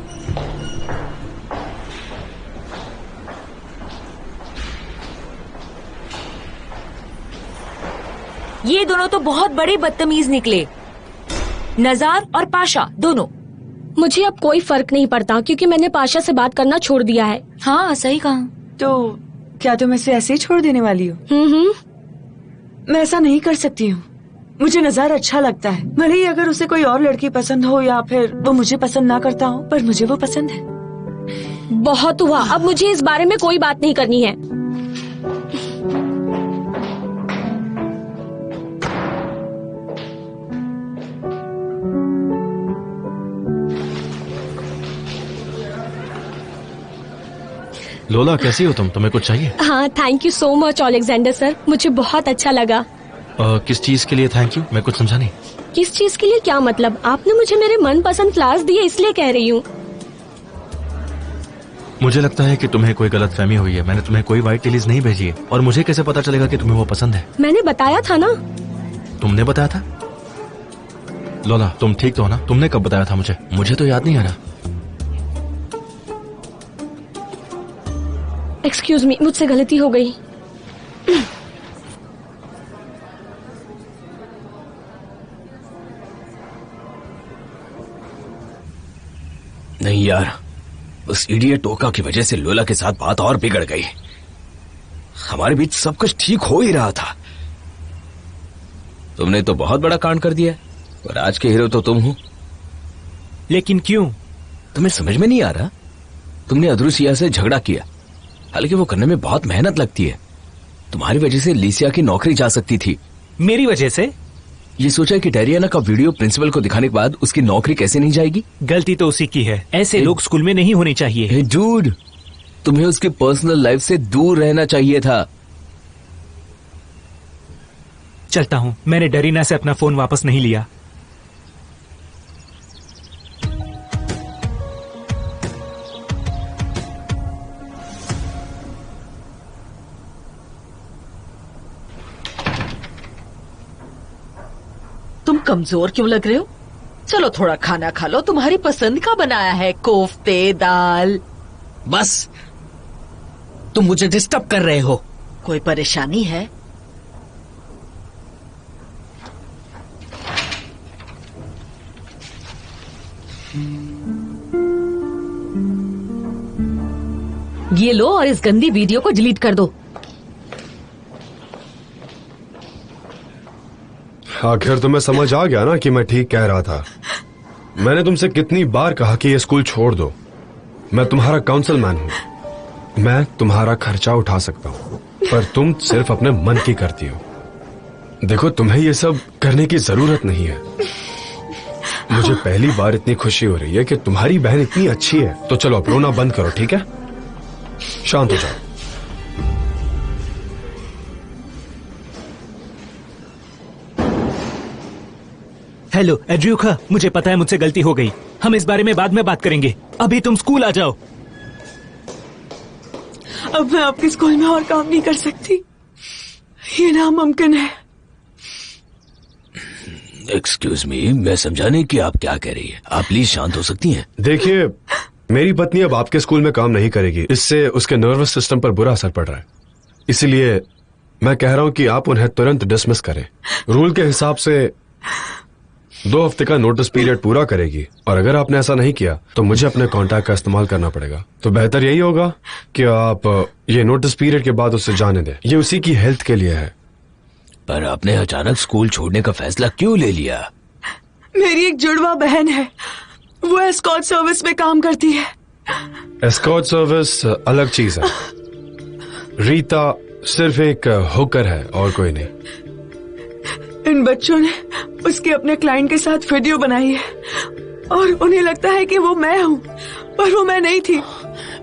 ये दोनों तो बहुत बड़े बदतमीज निकले, नजार और पाशा दोनों। मुझे अब कोई फर्क नहीं पड़ता क्योंकि मैंने पाशा से बात करना छोड़ दिया है। हाँ सही कहा। तो क्या तुम इसे ऐसे ही छोड़ देने वाली हो? मैं ऐसा नहीं कर सकती हूँ। मुझे नज़ार अच्छा लगता है, भले ही अगर उसे कोई और लड़की पसंद हो या फिर वो मुझे पसंद ना करता हो, पर मुझे वो पसंद है। बहुत हुआ, अब मुझे इस बारे में कोई बात नहीं करनी है। लोला, कैसी हो तुम? तुम्हें कुछ चाहिए? हाँ, thank you so much Alexander sir, मुझे बहुत अच्छा लगा। किस चीज के लिए थैंक यू? मैं कुछ समझा नहीं। किस चीज के लिए क्या मतलब? आपने मुझे मेरे मनपसंद फ्लावर्स दिए इसलिए कह रही हूँ। मुझे लगता है कि तुम्हें कोई गलतफहमी हुई है। मैंने तुम्हें कोई व्हाइट लिलीज नहीं भेजी है, और मुझे कैसे पता चलेगा कि तुम्हें वो पसंद है? मैंने बताया था ना। तुमने बताया था? लोला, तुम ठीक तो हो ना? तुमने कब बताया था मुझे? मुझे तो याद नहीं आ रहा। एक्सक्यूज मी, मुझसे गलती हो गई। नहीं यार, उस इडियट टोका की वजह से लोला के साथ बात और बिगड़ गई। हमारे बीच सब कुछ ठीक हो ही रहा था। तुमने तो बहुत बड़ा कांड कर दिया, और आज के हीरो तो तुम हो। लेकिन क्यों? तुम्हें समझ में नहीं आ रहा? तुमने अद्रुसिया से झगड़ा किया, हालांकि वो करने में बहुत मेहनत लगती है। तुम्हारी वजह से लिसिया की नौकरी जा सकती थी। मेरी वजह से? ये सोचा कि डायरियाना का वीडियो प्रिंसिपल को दिखाने के बाद उसकी नौकरी कैसे नहीं जाएगी? गलती तो उसी की है। ऐसे लोग स्कूल में नहीं होने चाहिए। डूड, तुम्हें उसके पर्सनल लाइफ से दूर रहना चाहिए था। चलता हूँ। मैंने डरीना से अपना फोन वापस नहीं लिया। तुम कमजोर क्यों लग रहे हो? चलो थोड़ा खाना खा लो, तुम्हारी पसंद का बनाया है, कोफ्ते, दाल। बस, तुम मुझे डिस्टर्ब कर रहे हो। कोई परेशानी है? ये लो और इस गंदी वीडियो को डिलीट कर दो। आखिर तुम्हें समझ आ गया ना कि मैं ठीक कह रहा था। मैंने तुमसे कितनी बार कहा कि ये स्कूल छोड़ दो। मैं तुम्हारा काउंसिल मैन हूँ, मैं तुम्हारा खर्चा उठा सकता हूँ, पर तुम सिर्फ अपने मन की करती हो। देखो, तुम्हें ये सब करने की जरूरत नहीं है। मुझे पहली बार इतनी खुशी हो रही है कि तुम्हारी बहन इतनी अच्छी है। तो चलो अब रोना बंद करो, ठीक है? शांत हो जाओ। हेलो एड्रियुखा, मुझे पता है मुझसे गलती हो गई। हम इस बारे में बाद में बात करेंगे। अभी तुम स्कूल आ जाओ। अब मैं आपके स्कूल में और काम नहीं कर सकती, ये नामुमकिन है। एक्सक्यूज मी, मैं समझाने की आप क्या कह रही है? आप प्लीज शांत हो सकती हैं? देखिए, मेरी पत्नी अब आपके स्कूल में काम नहीं करेगी। इससे उसके नर्वस सिस्टम पर बुरा असर पड़ रहा है। इसीलिए मैं कह रहा हूं कि आप उन्हें तुरंत डिसमिस करें। रूल के हिसाब से 2 हफ्ते का नोटिस पीरियड पूरा करेगी, और अगर आपने ऐसा नहीं किया तो मुझे अपने कॉन्टैक्ट का इस्तेमाल करना पड़ेगा। तो बेहतर यही होगा कि आप ये नोटिस पीरियड के बाद उसे जाने दें। ये उसी की हेल्थ के लिए है। पर आपने अचानक स्कूल छोड़ने का फैसला क्यों ले लिया? मेरी एक जुड़वा बहन है, वो एस्कॉर्ट सर्विस में काम करती है। एस्कॉर्ट सर्विस अलग चीज है। रीता सिर्फ एक हुकर है और कोई नहीं। इन बच्चों ने उसके अपने क्लाइंट के साथ वीडियो बनाई है और उन्हें लगता है कि वो मैं हूँ, पर वो मैं नहीं थी।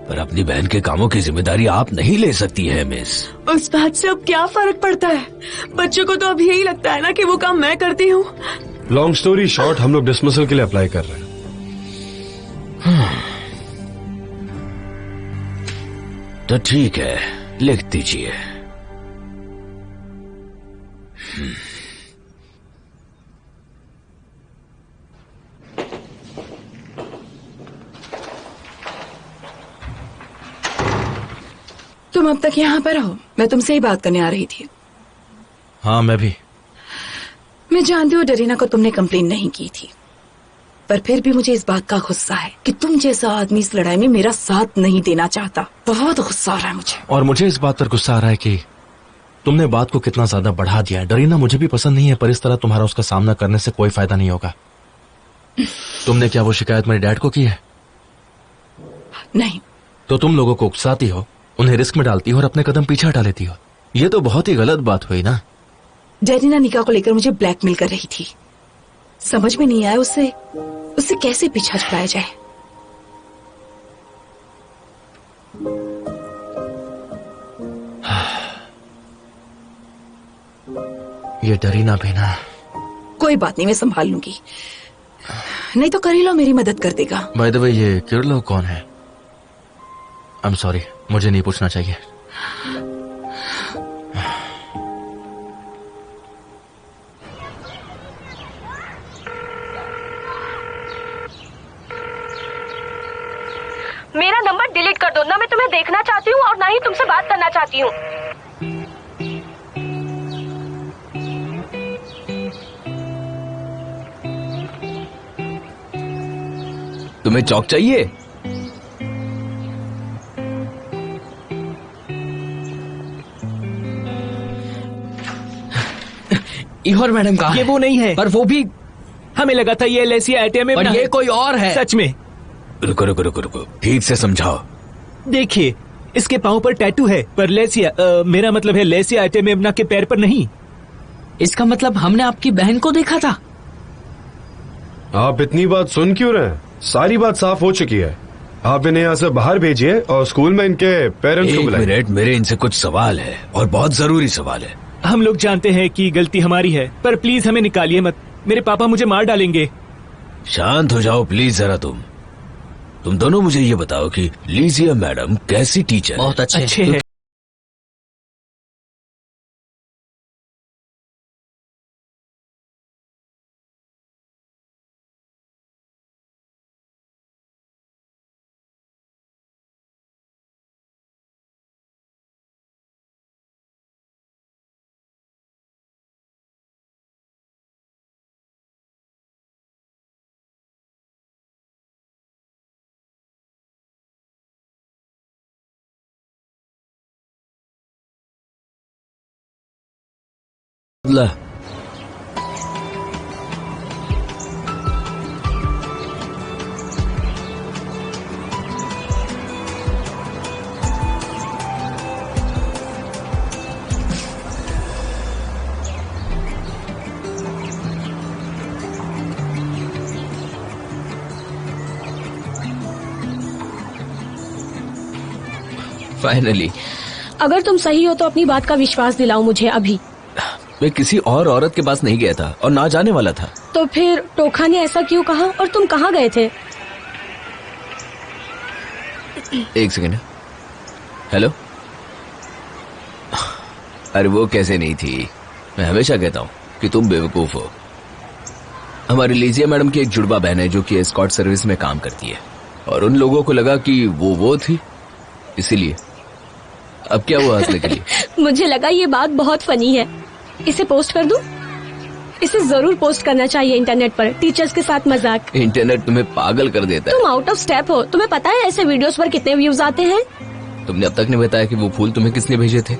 पर अपनी बहन के कामों की जिम्मेदारी आप नहीं ले सकती है मिस। उस बात से अब क्या फर्क पड़ता है? बच्चों को तो अब यही लगता है ना कि वो काम मैं करती हूँ। लॉन्ग स्टोरी शॉर्ट, हम लोग डिसमिसल के लिए अप्लाई कर रहे हैं। तो ठीक है, लिख दीजिए। तुम अब तक यहाँ पर हो? मैं तुमसे ही बात करने आ रही थी। हाँ, मैं भी। मैं जानती हूँ डरीना को तुमने कंप्लेन नहीं की थी, पर फिर भी मुझे इस बात का गुस्सा है कि तुम जैसा आदमी इस लड़ाई में मेरा साथ नहीं देना चाहता। बहुत गुस्सा आ रहा है मुझे। और मुझे इस बात पर गुस्सा आ रहा है कि तुमने बात को कितना ज्यादा बढ़ा दिया है। डरीना मुझे भी पसंद नहीं है, पर इस तरह तुम्हारा उसका सामना करने से कोई फायदा नहीं होगा। तुमने क्या वो शिकायत मेरे डैड को की है? नहीं। तो तुम लोगों को उकसाती हो, उन्हें रिस्क में डालती हो और अपने कदम पीछे हटा लेती हो। ये तो बहुत ही गलत बात हुई ना। डरीना निकाह को लेकर मुझे ब्लैकमेल कर रही थी। समझ में नहीं आया उससे कैसे पीछा छुड़ाया जाए। ये डरीना भी ना। कोई बात नहीं, मैं संभाल लूंगी। नहीं तो करीलो मेरी मदद कर देगा। बाय द वे, ये किरलो कौन है? आई एम सॉरी, मुझे नहीं पूछना चाहिए। मेरा नंबर डिलीट कर दो। ना मैं तुम्हें देखना चाहती हूँ और ना ही तुमसे बात करना चाहती हूँ। तुम्हें चौक चाहिए? इहोर मैडम कहा ये वो नहीं है, पर वो भी हमें लगा था ये लेसिया एटेम पर ये कोई और है। सच में। रुको रुको रुको रुको, ठीक से समझाओ। देखिए, इसके पाँव पर टैटू है, पर लेसिया मेरा मतलब है लेसिया एटेमेम्ना के पैर पर नहीं। इसका मतलब हमने आपकी बहन को देखा था। आप इतनी बात सुन क्यों रहे हैं? सारी बात साफ हो चुकी है। आप इन्हें यहाँ से बाहर भेजिए और स्कूल में इनके पेरेंट्स को एक बुलाइए। मिनट, मेरे इनसे कुछ सवाल है और बहुत जरूरी सवाल है। हम लोग जानते हैं कि गलती हमारी है, पर प्लीज हमें निकालिए मत। मेरे पापा मुझे मार डालेंगे। शांत हो जाओ प्लीज जरा। तुम दोनों मुझे ये बताओ कि लीजिया मैडम कैसी टीचर? बहुत अच्छे हैं। फाइनली। अगर तुम सही हो तो अपनी बात का विश्वास दिलाओ मुझे अभी। मैं किसी और औरत के पास नहीं गया था और ना जाने वाला था। तो फिर टोखा ने ऐसा क्यों कहा और तुम कहाँ गए थे? एक सेकंड। हेलो। अरे वो कैसे नहीं थी, मैं हमेशा कहता हूँ कि तुम बेवकूफ हो। हमारी लीजिया मैडम की एक जुड़वा बहन है जो कि एस्कॉर्ट सर्विस में काम करती है और उन लोगों को लगा कि वो थी, इसीलिए। अब क्या हुआ हंसने के लिए? मुझे लगा ये बात बहुत फनी है। इसे पोस्ट कर दूं? इसे जरूर पोस्ट करना चाहिए इंटरनेट पर। टीचर्स के साथ मजाक। इंटरनेट तुम्हें पागल कर देता है। तुम आउट ऑफ स्टेप हो। तुम्हें पता है ऐसे वीडियोस पर कितने व्यूज आते हैं? तुमने अब तक नहीं बताया कि वो फूल तुम्हें किसने भेजे थे?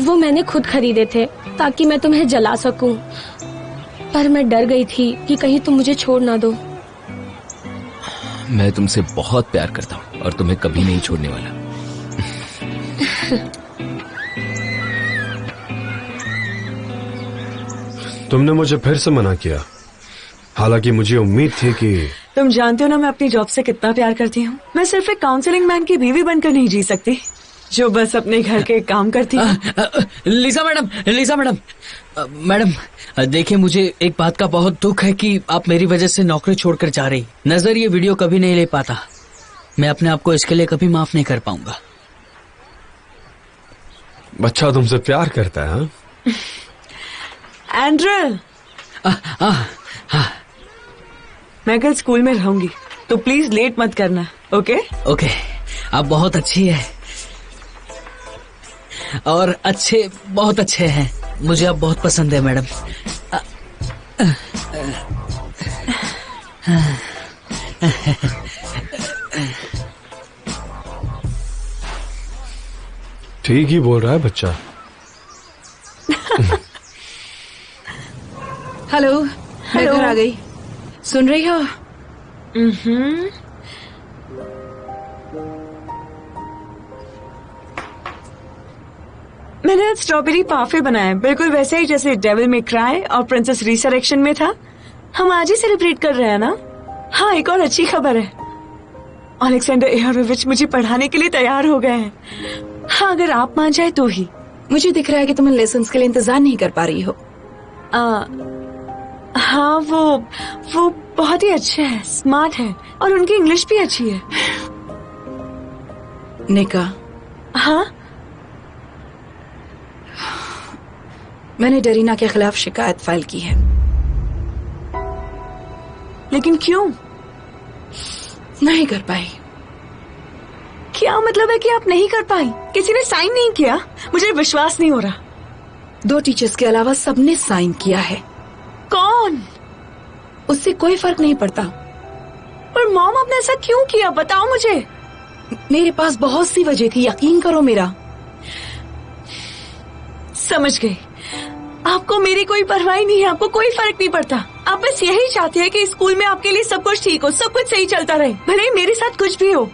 वो मैंने खुद खरीदे थे ताकि मैं तुम्हें जला सकूं, पर मैं डर गई थी कि कहीं तुम मुझे छोड़ ना दो। मैं तुमसे बहुत प्यार करता हूँ और तुम्हें कभी नहीं छोड़ने वाला। तुमने मुझे फिर से मना किया, हालांकि मुझे उम्मीद थी कि तुम जानते हो ना मैं अपनी जॉब से कितना प्यार करती हूँ। मैं सिर्फ एक काउंसलिंग मैन की बीवी बनकर नहीं जी सकती जो बस अपने घर के काम करती है। लीजा मैडम, मैडम देखिए, मुझे एक बात का बहुत दुख है कि आप मेरी वजह से नौकरी छोड़कर जा रही। नजर ये वीडियो कभी नहीं ले पाता। मैं अपने आप को इसके लिए कभी माफ नहीं कर पाऊंगा। बच्चा तुमसे प्यार करता है। एंड्रल, मैं कल स्कूल में रहूंगी तो प्लीज लेट मत करना। ओके? ओके। आप बहुत अच्छी है और अच्छे, बहुत अच्छे हैं। मुझे आप बहुत पसंद है मैडम। ठीक ही बोल रहा है बच्चा। हेलो, मैं घर आ गई। सुन रही हो? मैंने आज स्ट्रॉबेरी पाफे बनाए, बिल्कुल वैसे ही जैसे डेविल मे क्राई और प्रिंसेस रिसरेक्शन में था। हम आज ही सेलिब्रेट कर रहे हैं ना। हाँ, एक और अच्छी खबर है, अलेक्जेंडर एहरोविच मुझे पढ़ाने के लिए तैयार हो गए हैं। हाँ, अगर आप मान जाए तो ही। मुझे दिख रहा है कि तुम लेसन्स के लिए इंतजार नहीं कर पा रही हो। हाँ, वो बहुत ही अच्छे हैं, स्मार्ट है और उनकी इंग्लिश भी अच्छी है। निका, हाँ, मैंने डरीना के खिलाफ शिकायत फाइल की है। लेकिन क्यों? नहीं कर पाई। क्या मतलब है कि आप नहीं कर पाई? किसी ने साइन नहीं किया? मुझे विश्वास नहीं हो रहा। 2 टीचर्स के अलावा सबने साइन किया है। कौन? उससे कोई फर्क नहीं पड़ता। पर मॉम आपने ऐसा क्यों किया, बताओ मुझे। मेरे पास बहुत सी वजह थी, यकीन करो मेरा। समझ गई, आपको मेरी कोई परवाह नहीं है, आपको कोई फर्क नहीं पड़ता। आप बस यही चाहते हैं कि स्कूल में आपके लिए सब कुछ ठीक हो, सब कुछ सही चलता रहे, भले ही मेरे साथ कुछ भी हो।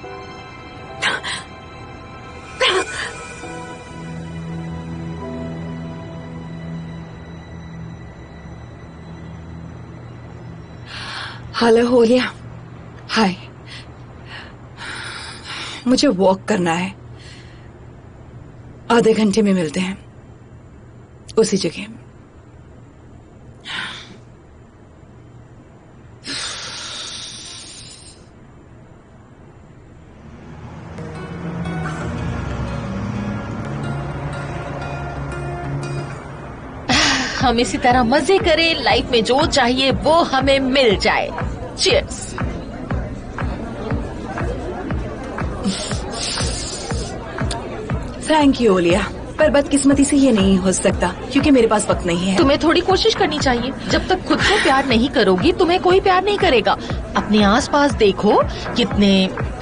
हेलो ओलिया, हाय। मुझे वॉक करना है, आधे घंटे में मिलते हैं उसी जगह। हम इसी तरह मजे करें, लाइफ में जो चाहिए वो हमें मिल जाए। चीयर्स। थैंक यू ओलिया, पर बदकिस्मती से ये नहीं हो सकता क्योंकि मेरे पास वक्त नहीं है। तुम्हें थोड़ी कोशिश करनी चाहिए। जब तक खुद को प्यार नहीं करोगी तुम्हें कोई प्यार नहीं करेगा। अपने आसपास देखो कितने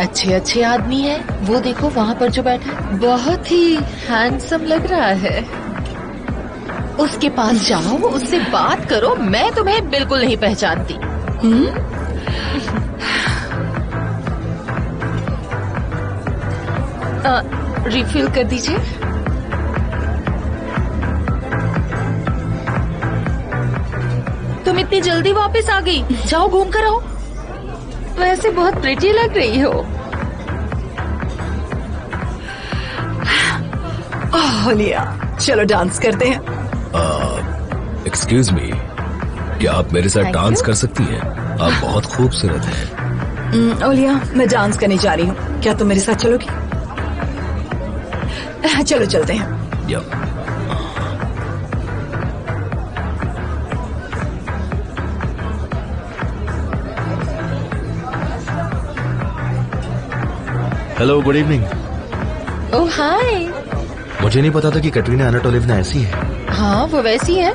अच्छे अच्छे आदमी हैं। वो देखो वहाँ पर जो बैठा है, बहुत ही हैंडसम लग रहा है। उसके पास जाओ, उससे बात करो। मैं तुम्हें बिल्कुल नहीं पहचानती। रिफिल कर दीजिए। तुम इतनी जल्दी वापस आ गई, जाओ घूम कर आओ। वैसे बहुत प्रिटी लग रही हो। ओलिया, चलो डांस करते हैं। एक्सक्यूज मी, क्या आप मेरे साथ डांस कर सकती हैं? आप बहुत खूबसूरत हैं। ओलिया, मैं डांस करने जा रही हूँ, क्या तुम मेरे साथ चलोगी? चलो चलते हैं। Hello, good evening. Oh hi. मुझे नहीं पता था कि कैटरीना एनाटोलिवना ऐसी है। हाँ वो वैसी है।